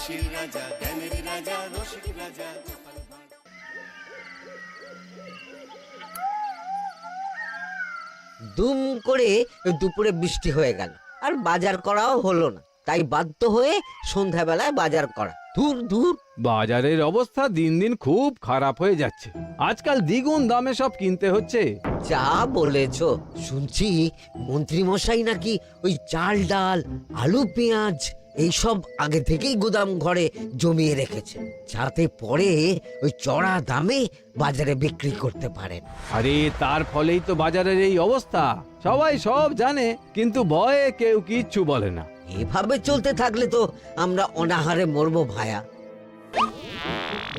হাসির রাজা, জ্ঞানের রাজা, রসিক রাজা। দুম করে দুপুরে বৃষ্টি হয়ে গেল, আর বাজার করাও হলো না। তাই বাধ্য হয়ে সন্ধ্যাবেলায় বাজার করা। দূর দূর। বাজারের অবস্থা দিন দিন খুব খারাপ হয়ে যাচ্ছে। আজকাল দ্বিগুণ দামে সব কিনতে হচ্ছে। যা বলেছ। শুনছি মন্ত্রী মশাই নাকি ওই চাল ডাল আলু পেঁয়াজ এইসব আগে থেকেই গোদাম ঘরে জমিয়ে রেখেছে, যাতে পরে ওই চড়া দামে বাজারে বিক্রি করতে পারেন। আরে তার ফলেই তো বাজারের এই অবস্থা। সবাই সব জানে, কিন্তু ভয়ে কেউ কিচ্ছু বলে না। এভাবে চলতে থাকলে তো আমরা অনাহারে মরবো ভায়া।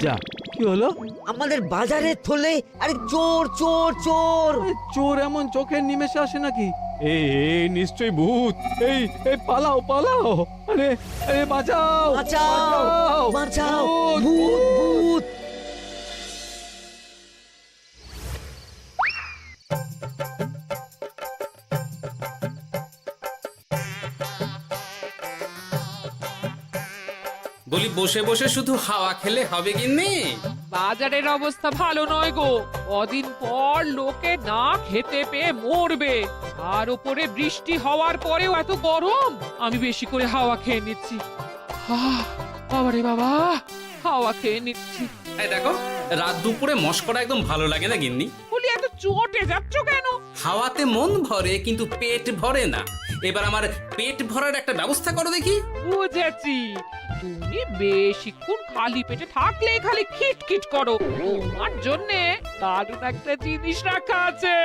যা, কি হলো? আমাদের বাজারে থলে আরে চোর চোর চোর। চোর এমন চোখের নিমেষে আসে নাকি? এই নিশ্চয়ই ভূত। এই পালাও পালাও। আরে আরে বাঁচাও বাঁচাও বাঁচাও, ভূত ভূত। বলি বসে বসে শুধু হাওয়া খেলে হবে গিন্নি? বাজারের অবস্থা ভালো নয় গো। কদিন পর লোকে না খেতে পেয়ে মরবে, আর উপরে বৃষ্টি হওয়ার পরেও এত গরম। আমি বেশি করে হাওয়া খেয়ে নিচ্ছি। বাবারে বাবা, হাওয়া খেয়ে নিচ্ছি। এই দেখো, রাত দুপুরে মস্করা একদম ভালো লাগে না গিন্নি। বলি এত চটে যাচ্ছ কেন? হাওয়াতে মন ভরে কিন্তু পেট ভরে না। এবার আমার পেট ভরার একটা ব্যবস্থা করো দেখি। বুঝেছি, তুমি বেশিক্ষণ খালি পেটে থাকলে খালি খিটখিট করো। তোমার জন্যে দারুণ একটা জিনিস রাখা আছে।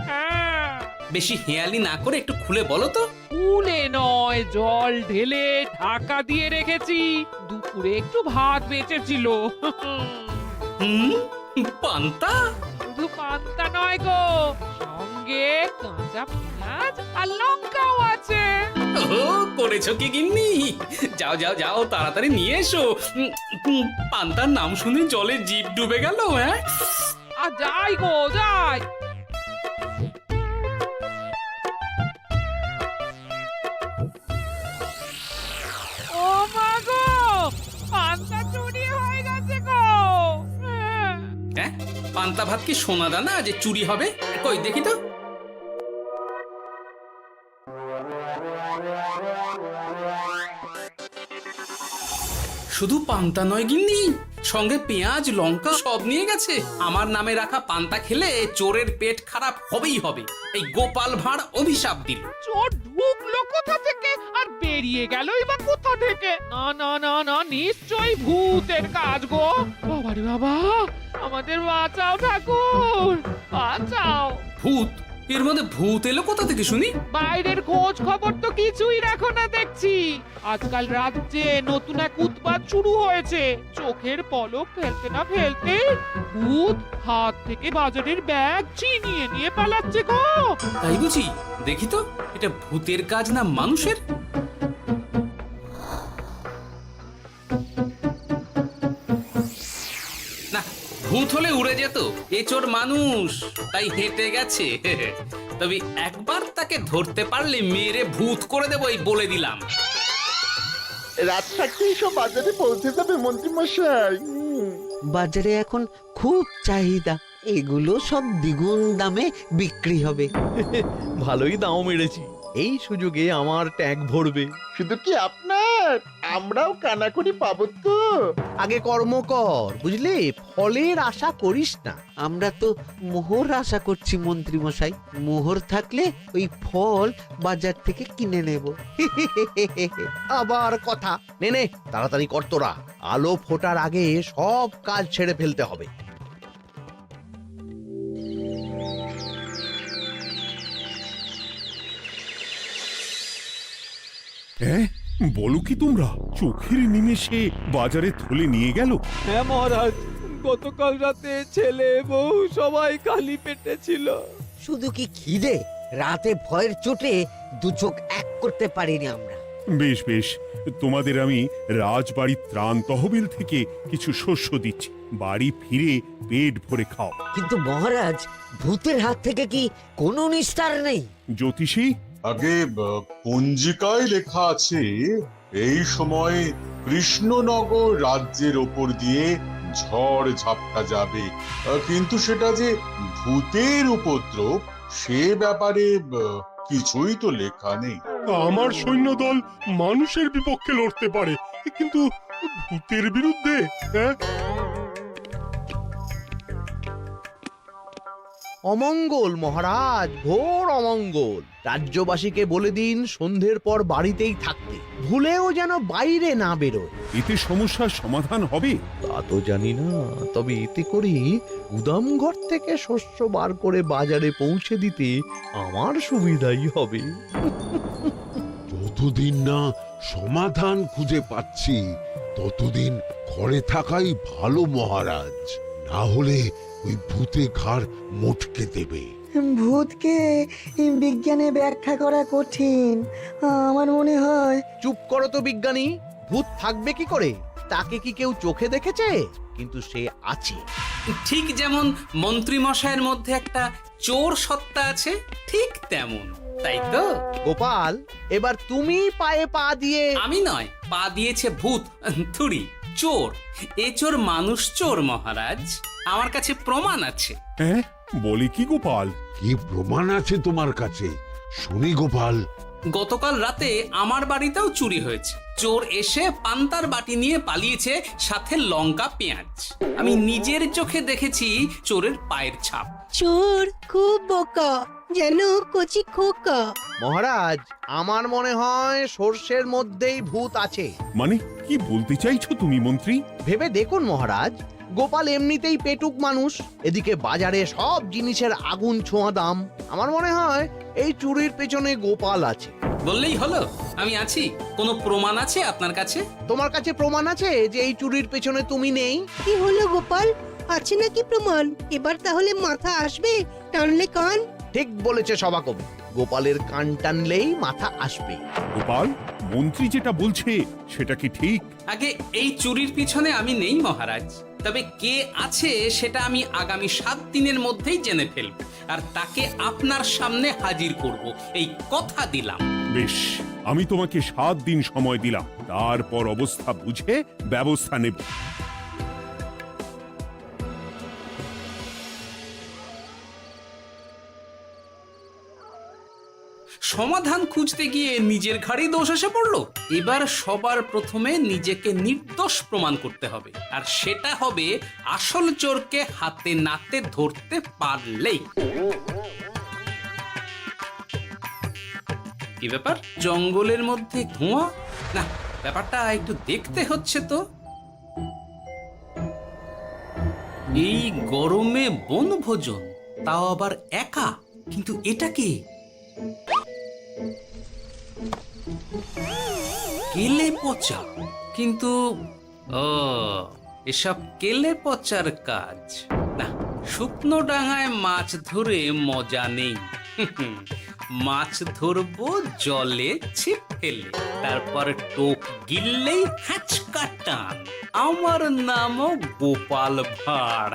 হ্যাঁ, বেশি হেয়ালি না করে একটু খুলে বলো তো। ফুলে নয়, জল ঢেলে ঢাকা দিয়ে রেখেছি। দুপুরে একটু ভাত বেঁচেছিল। হুম, পান্তা? শুধু পান্তা নয় গো, সঙ্গে কাঁচা পেঁয়াজ আর লঙ্কাও আছে। ও, করেছো কি গিন্নি? যাও যাও যাও, তাড়াতাড়ি নিয়ে এসো। পান্তার নাম শুনে জলে জিভ ডুবে গেল। হ্যাঁ, আর যাই গো যাই। ও মা গো, পান্তা চুরি হয়ে গেছে গো। হ্যাঁ, পান্তা ভাত কি সোনা দানা যে চুরি হবে? কই দেখি তো। শুধু পান্তা নয় গিন্নি, সঙ্গে পেঁয়াজ লঙ্কা সব নিয়ে গেছে। আমার নামে রাখা পান্তা খেলে চোরের পেট খারাপ হবেই হবে। এই গোপাল ভাঁড় অভিশাপ দিল। চোর ঢুকলো কোথা থেকে আর বেরিয়ে গেলই বা কোথা থেকে? না না না না, নিশ্চয়ই ভূতের কাজ গো। বাবারে বাবা, আমাদের বাঁচাও ঠাকুর, বাঁচাও। ভূত? এর মধ্যে ভূত এলো কোথা থেকে শুনি? বাইরের খোঁজ খবর তো কিছুই রাখো না দেখছি। আজকাল রাজ্যে নতুন এক উৎপাত শুরু হয়েছে। চোখের পলক ফেলতে না ফেলতে ভূত হাত থেকে বাজারের ব্যাগ ছিনিয়ে নিয়ে পালাচ্ছে গো। তাই বুঝি? দেখি তো, এটা ভূতের কাজ না মানুষের? না, ভূত হলে উড়ে যেত। এ চোর মানুষ, তাই হেঁটে গেছে। তবে একবার তাকে ধরতে পারলে মেরে ভূত করে দেবো, এই বলে দিলাম। রাত থাকতেই সব বাজারে পৌঁছে যাবে মন্ত্রী মশাই। বাজারে এখন খুব চাহিদা, এগুলো সব দ্বিগুণ দামে বিক্রি হবে। ভালোই দাম মেরেছি, এই সুযোগে আমার ট্যাঙ্ক ভরবে। শুধু কি আপনার, আমরাও কানাকড়ি পাবো তো। আগে কর্ম কর, বুঝলে, ফলের আশা করিস না। আমরা তো মোহর আশা করছি মন্ত্রী মশাই। মোহর থাকলে ওই ফল বাজার থেকে কিনে নেব। আবার কথা, নে নে তাড়াতাড়ি কর তোরা, আলো ফোটার আগে সব কাজ ছেড়ে ফেলতে হবে। হ্যাঁ, বলো কি তোমরা? চোখের নিমেষে বাজারে থলে নিয়ে গেল? হ্যাঁ মহারাজ, গতকাল রাতে ছেলে বউ সবাই খালি পেটে ছিল। শুধু কি খিদে, রাতে ভয়ের চোটে দু চোখ এক করতে পারিনি আমরা। বেশ বেশ, তোমাদের আমি রাজবাড়ির ত্রাণ তহবিল থেকে কিছু শস্য দিচ্ছি। বাড়ি ফিরে পেট ভরে খাও। কিন্তু মহারাজ, ভূতের হাত থেকে কি কোনো নিস্তার নেই? জ্যোতিষী, আগে পঞ্জিকায় লেখা আছে এই সময় কৃষ্ণনগর রাজ্যের ওপর দিয়ে ঝড় ঝাপটা যাবে, কিন্তু সেটা যে ভূতের উপদ্রব সে ব্যাপারে কিছুই তো লেখা নেই। আমার সৈন্যদল মানুষের বিপক্ষে লড়তে পারে, কিন্তু ভূতের বিরুদ্ধে? হ্যাঁ, অমঙ্গল মহারাজ, ঘোর অমঙ্গল। রাজ্যবাসীকে বলে দিন সন্ধ্যের পর বাড়িতেই থাকতে, ভুলেও যেন বাইরে না বেরোয়। এতে সমস্যার সমাধান হবে? তা তো জানি না, তবে এতে করে গুদামঘর থেকে শস্য বার করে বাজারে পৌঁছে দিতে আমার সুবিধাই হবে। যতদিন না সমাধান খুঁজে পাচ্ছি ততদিন ঘরে থাকাই ভালো মহারাজ, না হলে ওই ভূতে ঘাড় মোটকে দেবে। ভূতকে বিজ্ঞানে ব্যাখ্যা করা কঠিন, আমার মনে হয়। চুপ করো তো বিজ্ঞানী, ভূত থাকবে কি করে? তাকে কি কেউ চোখে দেখেছে? কিন্তু সে আছে। ঠিক যেমন মন্ত্রী মশাইয়ের মধ্যে একটা চোর সত্তা আছে, ঠিক তেমন, তাই তো? গোপাল, এবার তুমি পায়ে পা দিয়ে। আমি নয়, পা দিয়েছে ভূত, থুড়ি চোর। এ চোর মানুষ চোর মহারাজ, আমার কাছে প্রমাণ আছে। হ্যাঁ, বলে কি গোপাল? কি প্রমাণ আছে তোমার কাছে? শুনি গোপাল। গতকাল রাতে আমার বাড়িতেও চুরি হয়েছে। চোর এসে পান্তার বাটি নিয়ে পালিয়েছে, সাথে লঙ্কা পেঁয়াজ। আমি নিজের চোখে দেখেছি চোরের পায়ের ছাপ। চোর খুব বোকা, যেন কচি খোকা। মহারাজ, আমার মনে হয় সর্ষের মধ্যেই ভূত আছে। মানে কি বলতে চাইছো তুমি মন্ত্রী? ভেবে দেখুন মহারাজ, গোপাল এমনিতেই পেটুক মানুষ, এদিকে বাজারে সব জিনিসের আগুন ছোঁয়া দাম। আমার মনে হয় এই চুরির পেছনে গোপাল আছে। বললেই হলো আমি আছি। কোনো প্রমাণ আছে আপনার কাছে? তোমার কাছে প্রমাণ আছে যে এই চুরির পেছনে তুমি নেই? কি হলো গোপাল, আছে নাকি প্রমাণ? এবার তাহলে মাথা আসবে, টানলে কান। ঠিক বলেছে সভাকবি, গোপালের কান টানলেই মাথা আসবে। গোপাল, মন্ত্রী যেটা বলছে সেটা কি ঠিক? আগে এই চুরির পিছনে আমি নেই মহারাজ, তবে কে আছে সেটা আমি আগামী 7 দিনের মধ্যেই জেনে ফেলব, আর তাকে আপনার সামনে হাজির করব, এই কথা দিলাম। বেশ, আমি তোমাকে 7 দিন সময় দিলাম, তারপর অবস্থা বুঝে ব্যবস্থা নেব। সমাধান খুঁজতে গিয়ে নিজের ঘাড়েই দোষ এসে পড়লো। এবার সবার প্রথমে নিজেকে নির্দোষ প্রমাণ করতে হবে, আর সেটা হবে আসল চোরকে হাতে নাতে ধরতে পারলেই। কি ব্যাপার, জঙ্গলের মধ্যে ধোঁয়া? না, ব্যাপারটা একটু দেখতে হচ্ছে তো। এই গরমে বনভোজন, তাও আবার একা, কিন্তু এটা কি? কেলে পচা, কিন্তু এসব কেলে পচার কাজ না। শুকনো ডাঙায় মাছ ধরে মজা নেই। মাছ ধরবো জলে ছিপ ফেলে, তারপর টোপ গিললেই হ্যাঁচকা টান। আমার নামও গোপাল ভাঁড়।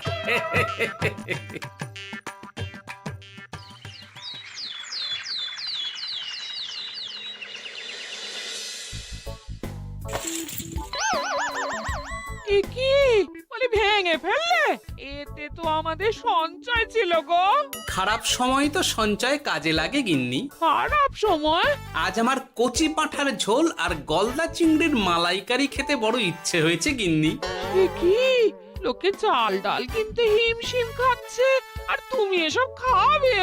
কি বলি, ভেঙে ফেললে? এতে তো আমাদের সঞ্চয় ছিল গো। খারাপ সময় তো সঞ্চয় কাজে লাগে গিন্নি। খারাপ সময়? আজ আমার কচি পাঁঠার ঝোল আর গলদা চিংড়ির মালাইকারি খেতে বড় ইচ্ছে হয়েছে গিন্নি। কি লোকে চাল ডাল কিনতে হিমশিম খাচ্ছে, আর তুমি এসব খাবে?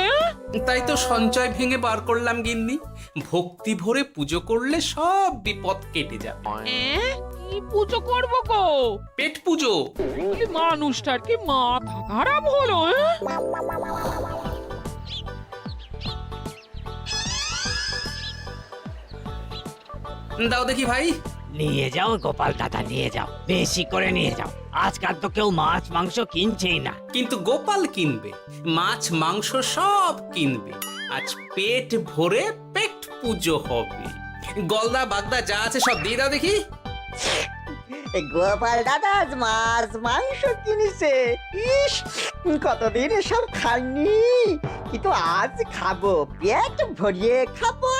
তাই তো সঞ্চয় ভেঙে বার করলাম গিন্নি। ভক্তি ভরে পুজো করলে সব বিপদ কেটে যাবে। কি পুজো করবো গো? পেট পুজো। মানুষটার কি মাথা খারাপ হলো? দাও দেখি ভাই। নিয়ে যাও গোপাল দাদা, নিয়ে যাও, বেশি করে নিয়ে যাও। আজকাল তো কেউ মাছ মাংস কিনছেই না। কিন্তু গোপাল কিনবে, মাছ মাংস সব কিনবে। আজ পেট ভরে পেট পুজো হবে। গলদা বাগদা যা আছে সব দিয়ে দাও দেখি। গোপাল দাদা আজ মাছ মাংস কিনেছে। ইস, কতদিন এসব খাইনি, কিন্তু আজ খাবো, পেট ভরিয়ে খাবো।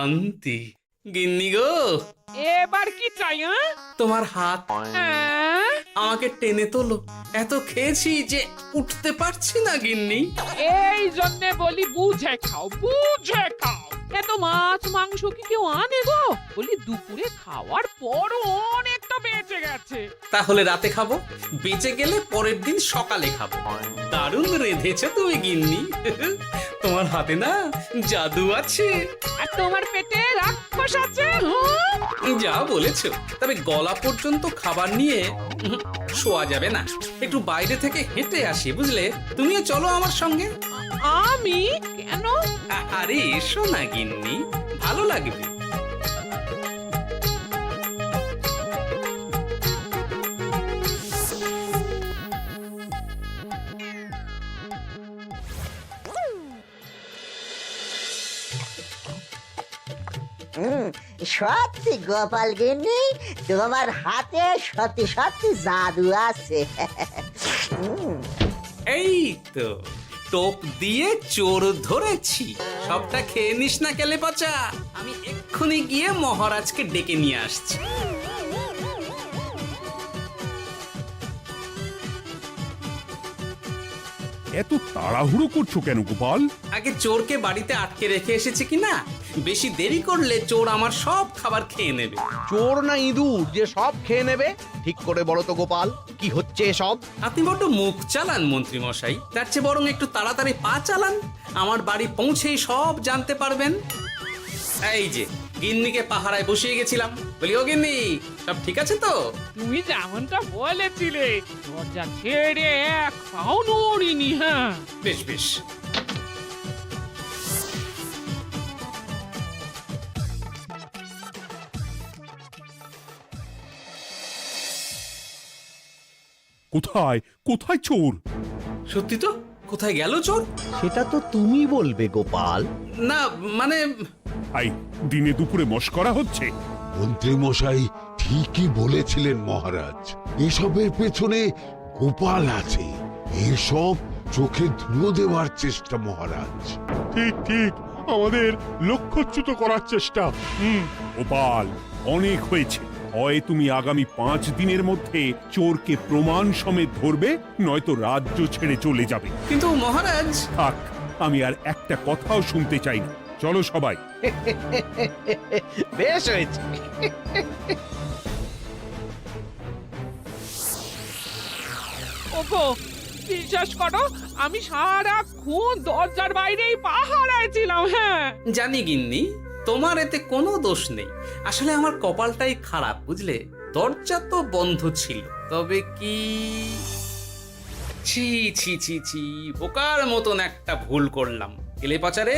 শান্তি। গিন্নি গো, এবার কি চাই? তোমার হাত হ্যাঁ? আমাকে টেনে তোলো, এত খেয়েছি যে উঠতে পারছি না গিন্নি। এই জন্যে বলি বুঝে খাও, বুঝে খাও। এত মাছ মাংস কি কেউ আনে গো? বলি দুপুরে খাওয়ার পরও অনেকটা বেঁচে গেছে। তাহলে রাতে খাবো, বেঁচে গেলে পরের দিন সকালে খাবো। দারুণ রেঁধেছো তুমি গিন্নি। তোমার হাতে না জাদু আছে। আর তোমার পেটে রাক্ষস আছে। যা বলেছো, তবে গলা পর্যন্ত খাবার নিয়ে শোয়া যাবে না। একটু বাইরে থেকে হেঁটে আসি, বুঝলে? তুমিও চলো আমার সঙ্গে। আমি কেন? আরে এসো না গিন্নি, ভালো লাগবে। সত্যি গোপাল গিন্নি, তোমার হাতে সত্যি সত্যি জাদু আছে। এই তো টোপ দিয়ে চোর ধরেছি। সবটা খেয়ে নিস না কেলে পচা। আমি এক্ষুনি গিয়ে মহারাজকে ডেকে নিয়ে আসছি। এত তাড়াহুড়ো করছো কেন গোপাল? আগে চোরকে বাড়িতে আটকে রেখে এসেছি কিনা, বেশি দেরি করলে চোর আমার সব খাবার খেয়ে নেবে। চোর না ইঁদুর যে সব খেয়ে নেবে? ঠিক করে বলো তো গোপাল, কি হচ্ছে এসব? আপনি বড্ড মুখ চালান মন্ত্রী মশাই, তার চেয়ে বরং একটু তাড়াতাড়ি পা চালান, আমার বাড়ি পৌঁছেই সব জানতে পারবেন। এই যে গিন্নিকে পাহারায় বসিয়ে গেছিলাম, বলি ও গিন্নি, সব ঠিক আছে তো? তুমি যেমনটা বলেছিলে, দরজা ছেড়ে এক পাও নড়িনি। হ্যাঁ, বেশ বেশ। কোথায় কোথায় চোর? সত্যি তো, কোথায় গেল চোর? সেটা তো তুমি বলবে গোপাল। না মানে আই দিনে দুপুরে মশকরা হচ্ছে। মন্ত্রী মশাই ঠিকই বলেছিলেন মহারাজ, এসবের পেছনে গোপাল আছে। এসব চোখে ধুলো দেওয়ার চেষ্টা মহারাজ। ঠিক ঠিক, আমাদের লক্ষ্যচ্যুত করার চেষ্টা। গোপাল, অনেক হয়েছে। হয় তুমি আগামী 5 দিনের মধ্যে চোরকে প্রমাণ সমেত ধরবে, নয়তো রাজ্য ছেড়ে চলে যাবে। কিন্তু মহারাজ। থাক, আমি আর একটা কথাও শুনতে চাই না। চলো সবাই। বেশ হয়েছে। ওগো, বিশ্বাস করো, আমি সারাক্ষণ দরজার বাইরেই পাহারায় ছিলাম। হ্যাঁ, জানি গিন্নি, তোমার এতে কোনো দোষ নেই। আসলে আমার কপালটাই খারাপ, বুঝলে? দরজা তো বন্ধ ছিল, তবে কি ছি ছি ছি ছি, বোকার মতন একটা ভুল করলাম। কেলে পাচারে,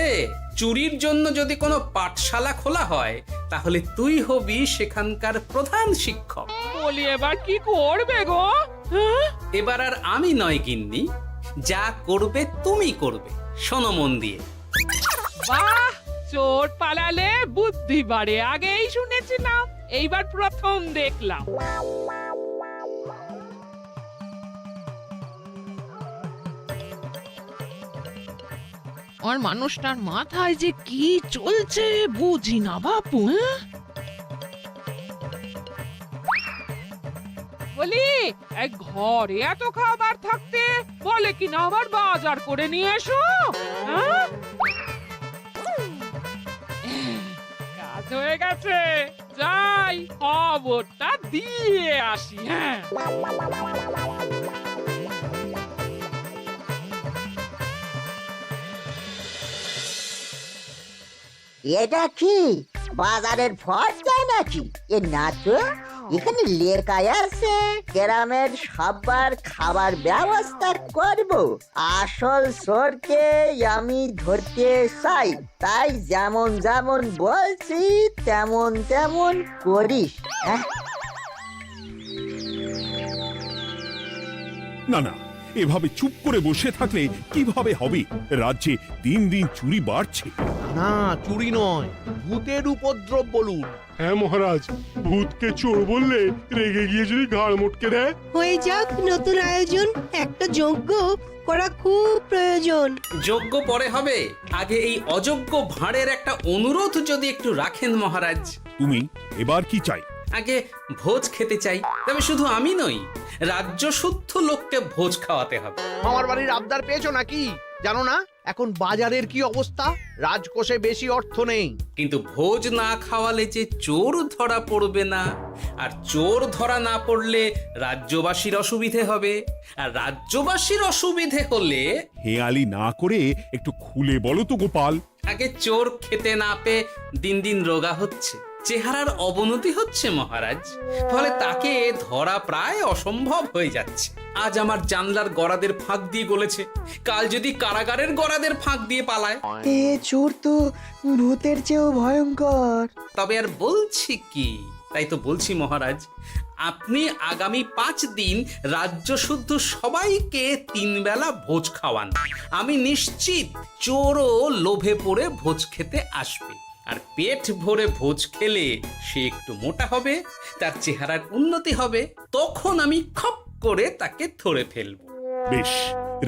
চুরির জন্য যদি কোনো পাঠশালা খোলা হয়, তাহলে তুই হবি সেখানকার প্রধান শিক্ষক। বলি এবার কি করবে গো? হ্যাঁ? এবার আর আমি নয় গিন্নি, যা করবে তুমি করবে। শোনো মন দিয়ে। বাহ, চোর পালালে বুদ্ধি বাড়ে, আগেই শুনেছিলাম, এইবার প্রথম দেখলাম। আর মানুষটার মাথায় যে কি চলছে বুঝি না বাপু। বলি, এক ঘরে এত খাবার থাকতে বলে কিনা আবার বাজার করে নিয়ে এসো। হ্যাঁ, কাজ হয়ে গেছে, যাই খবরটা দিয়ে আসি। হ্যাঁ, এটা কি বাজারের ফর্দা নাকি? এ না তো, এখানে লেখা আছে গ্রামের সবার খাবার ব্যবস্থা করব। আসল চোরকে আমি ধরতে চাই, তাই যেমন যেমন বলছি তেমন তেমন করিস। হ্যাঁ, না না, এভাবে চুপ করে বসে থাকলে কিভাবে হবে? রাজ্যে দিন দিন চুরি বাড়ছে। না চুরি নয়, ভূতের উপদ্রব বলুন। হ্যাঁ মহারাজ, ভূতকে চোর বললে রেগে গিয়ে যদি ঘাড় মোটকে দেয়। হয়ে যাক নতুন আয়োজন, একটা যজ্ঞ করা খুব প্রয়োজন। যোগ্য পরে হবে, আগে এই অযোগ্য ভাঁড়ের একটা অনুরোধ যদি একটু রাখেন মহারাজ। তুমি এবার কি চাই? আগে ভোজ খেতে চাই, তবে শুধু আমি নই, রাজ্য শুদ্ধ লোককে ভোজ খাওয়াতে হবে। আমার বাড়ির আবদার পেয়েছো নাকি? জানো না এখন বাজারের কি অবস্থা? রাজকোষে বেশি অর্থ নেই। কিন্তু ভোজ না খাওয়ালে যে চোর ধরা পড়বে না, আর চোর ধরা না পড়লে রাজ্যবাসীর অসুবিধে হবে, আর রাজ্যবাসীর অসুবিধে হলে হেয়ালি না করে একটু খুলে বলো তো গোপাল। আগে চোর খেতে না পেয়ে দিন দিন রোগা হচ্ছে, চেহারার অবনতি হচ্ছে মহারাজ, ফলে তাকে ধরা প্রায় অসম্ভব হয়ে যাচ্ছে। আজ আমার জানলার গড়াদের ফাঁক দিয়ে গলেছে, কাল যদি কারাগারের গড়াদের ফাঁক দিয়ে পালায়। এ চোর তো ভূতের চেয়েও ভয়ঙ্কর। তবে আর বলছি কি, তাই তো বলছি মহারাজ, আপনি আগামী 5 দিন রাজ্য শুদ্ধ সবাইকে 3 বেলা ভোজ খাওয়ান। আমি নিশ্চিত চোরও লোভে পড়ে ভোজ খেতে আসবে, আর পেট ভরে ভোজ খেলে সে একটু মোটা হবে, তার চেহারার উন্নতি হবে, তখন আমি খপ করে তাকে ধরে ফেলব। বেশ,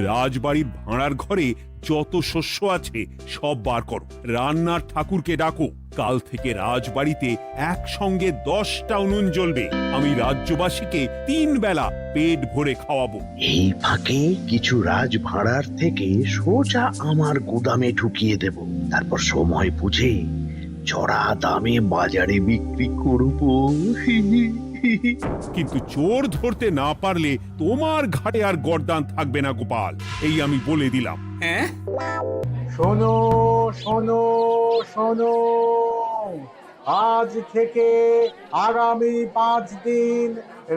রাজবাড়ির ভাঁড়ার ঘরে যত শস্য আছে সব বার করো, রান্নার ঠাকুরকে ডাকো। কাল থেকে রাজবাড়িতে একসঙ্গে 10টা উনুন জ্বলবে। আমি রাজ্যবাসীকে 3 বেলা পেট ভরে খাওয়াবো। এই ফাঁকে কিছু রাজ ভাড়ার থেকে সোজা আমার গুদামে ঢুকিয়ে দেব, তারপর সময় বুঝে চড়া দামে বাজারে বিক্রি করব। কিন্তু চোর ধরতে না পারলে তোমার ঘাটে আর গর্দান থাকবে না গোপাল, এই আমি বলে দিলাম। হ্যাঁ, শোনো শোনো শোনো, আজ থেকে আগামী 5 দিন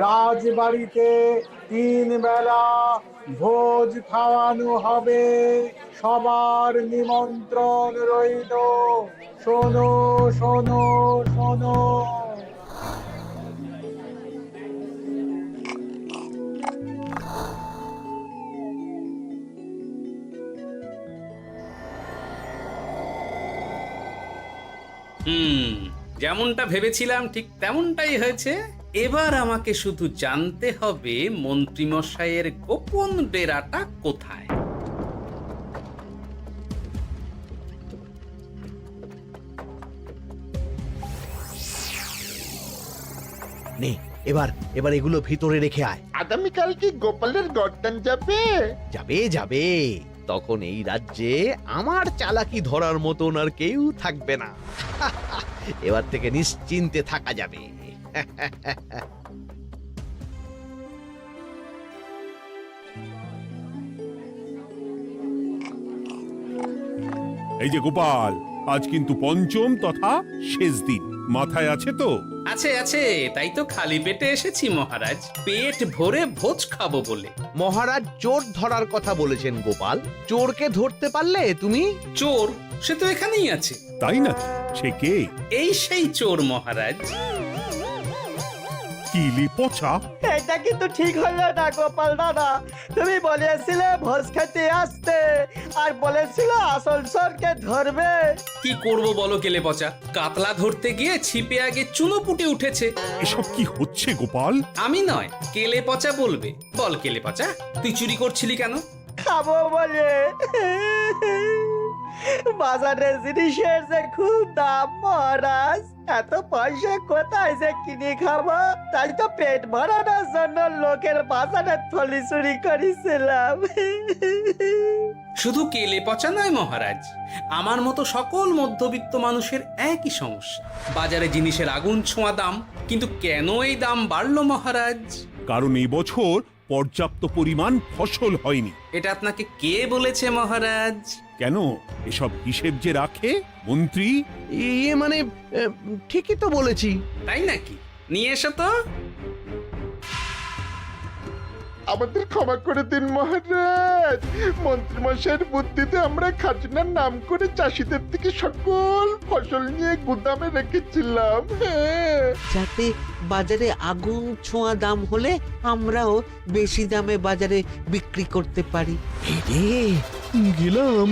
রাজবাড়িতে 3 বেলা ভোজ খাওয়ানো হবে, সবার নিমন্ত্রণ রইল। শোনো শোনো শোনো। যেমনটা ভেবেছিলাম ঠিক তেমনটাই হয়েছে। এবার আমাকে শুধু জানতে হবে মন্ত্রীমশাইয়ের গোপন ডেরাটা কোথায়। নে এবার এবার এগুলো ভিতরে রেখে আয়। আগামীকাল কি গোপালের গর্দান যাবে? যাবে যাবে, তখন এই রাজ্যে আমার চালাকি ধরার মতন আর কেউ থাকবে না। এবার থেকে নিশ্চিন্তে থাকা যাবে। এই যে গোপাল, আজ কিন্তু পঞ্চম তথা শেষ দিন, মাথায় আছে তো? আছে আছে, তাই তো খালি পেটে এসেছি মহারাজ, পেট ভরে ভোজ খাবো বলে। মহারাজ চোর ধরার কথা বলেছেন গোপাল, চোরকে ধরতে পারলে তুমি? চোর সে তো এখানেই আছে। তাই নাকি? সে কে? এই সেই চোর মহারাজ। কিলি পচা, এটা কিন্তু ঠিক হলো না গোপাল দাদা। তুমি বলেছিলে ভোজ খেতে আসতে, আর বলেছিলে আসল চোরকে ধরবে। কি করব বলো কেলে পচা, কাতলা ধরতে গিয়ে ছিপে আগে চুনো পুটে উঠেছে। এসব কি হচ্ছে গোপাল? আমি নয়, কেলে পচা বলবে। বল কেলে পচা, তুই চুরি করছিলি কেন? খাবো বলে। বাজারের জিনিসের যে খুব দাম মহারাজ, এত পয়সা কোথায় যে কিনে খাবো, তাই তো পেট ভরানোর জন্য লোকের বাজারের থলি চুরি করেছিলাম। শুধু কেলে পচা নয় মহারাজ, আমার মতো সকল মধ্যবিত্ত মানুষের একই সমস্যা। বাজারে জিনিসের আগুন ছোঁয়া দাম, কিন্তু কেন এই দাম বাড়লো মহারাজ? কারণ এই বছর পর্যাপ্ত পরিমাণ ফসল হয়নি। এটা আপনাকে কে বলেছে মহারাজ? কেন, এসব হিসেব যে রাখে মন্ত্রী। ইয়ে মানে ঠিকই তো বলেছি। তাই নাকি? নিয়ে এসো তো। আমাদের ক্ষমা করে দিন মহারাজ, মন্ত্রীমশাইয়ের বুদ্ধিতে আমরা খাজনার নাম করে চাষিদের থেকে সকল ফসল নিয়ে গুদামে রেখেছিলাম। যাতে বাজারে আগুন ছোঁয়া দাম হলে আমরাও বেশি দামে বাজারে বিক্রি করতে পারি। এই রে, গেলাম।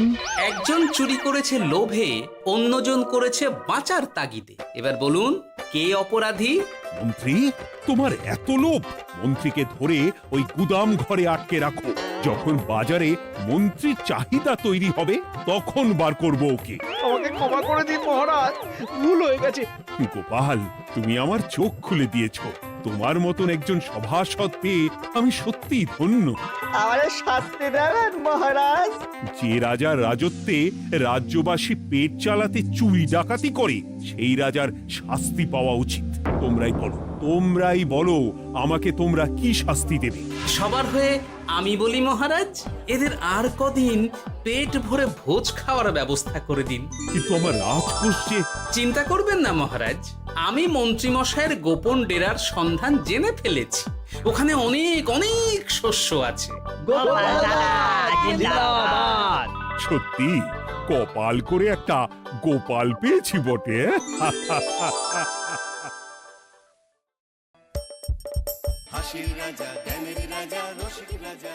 একজন চুরি করেছে লোভে, অন্যজন করেছে বাঁচার তাগিদে। এবার বলুন কে অপরাধী? মন্ত্রী, তোমার এত লোভ! মন্ত্রীকে ধরে ওই গুদাম ঘরে আটকে রাখো। যখন বাজারে মন্ত্রীর চাহিদা তৈরি হবে তখন বার করব ওকে। আমাকে ক্ষমা করে দিন মহারাজ, ভুল হয়ে গেছে। গোপাল, তুমি আমার চোখ খুলে দিয়েছ। তোমার মতন একজন সভাসদ পেয়ে আমি সত্যিই ধন্য। আমারে শাস্তি দেবেন মহারাজ? যে রাজার রাজত্বে রাজ্যবাসী পেট চালাতে চুরি ডাকাতি করে সেই রাজার শাস্তি পাওয়া উচিত। তোমরাই বলো আমাকে তোমরা কি শাস্তি দেবে? সবার হয়ে আমি বলি মহারাজ, এদের আর কদিন পেট ভরে ভোজ খাওয়ার ব্যবস্থা করে দিন। কিন্তু আমার রাজকোষ যে... চিন্তা করবেন না মহারাজ, আমি মন্ত্রীমশাইয়ের গোপন ডেরার সন্ধান জেনে ফেলেছি। ওখানে অনেক অনেক শস্য আছে। সত্যি কপাল করে একটা গোপাল পেয়েছি বটে। হাসির রাজা জ্ঞানের রাজা রসিক রাজা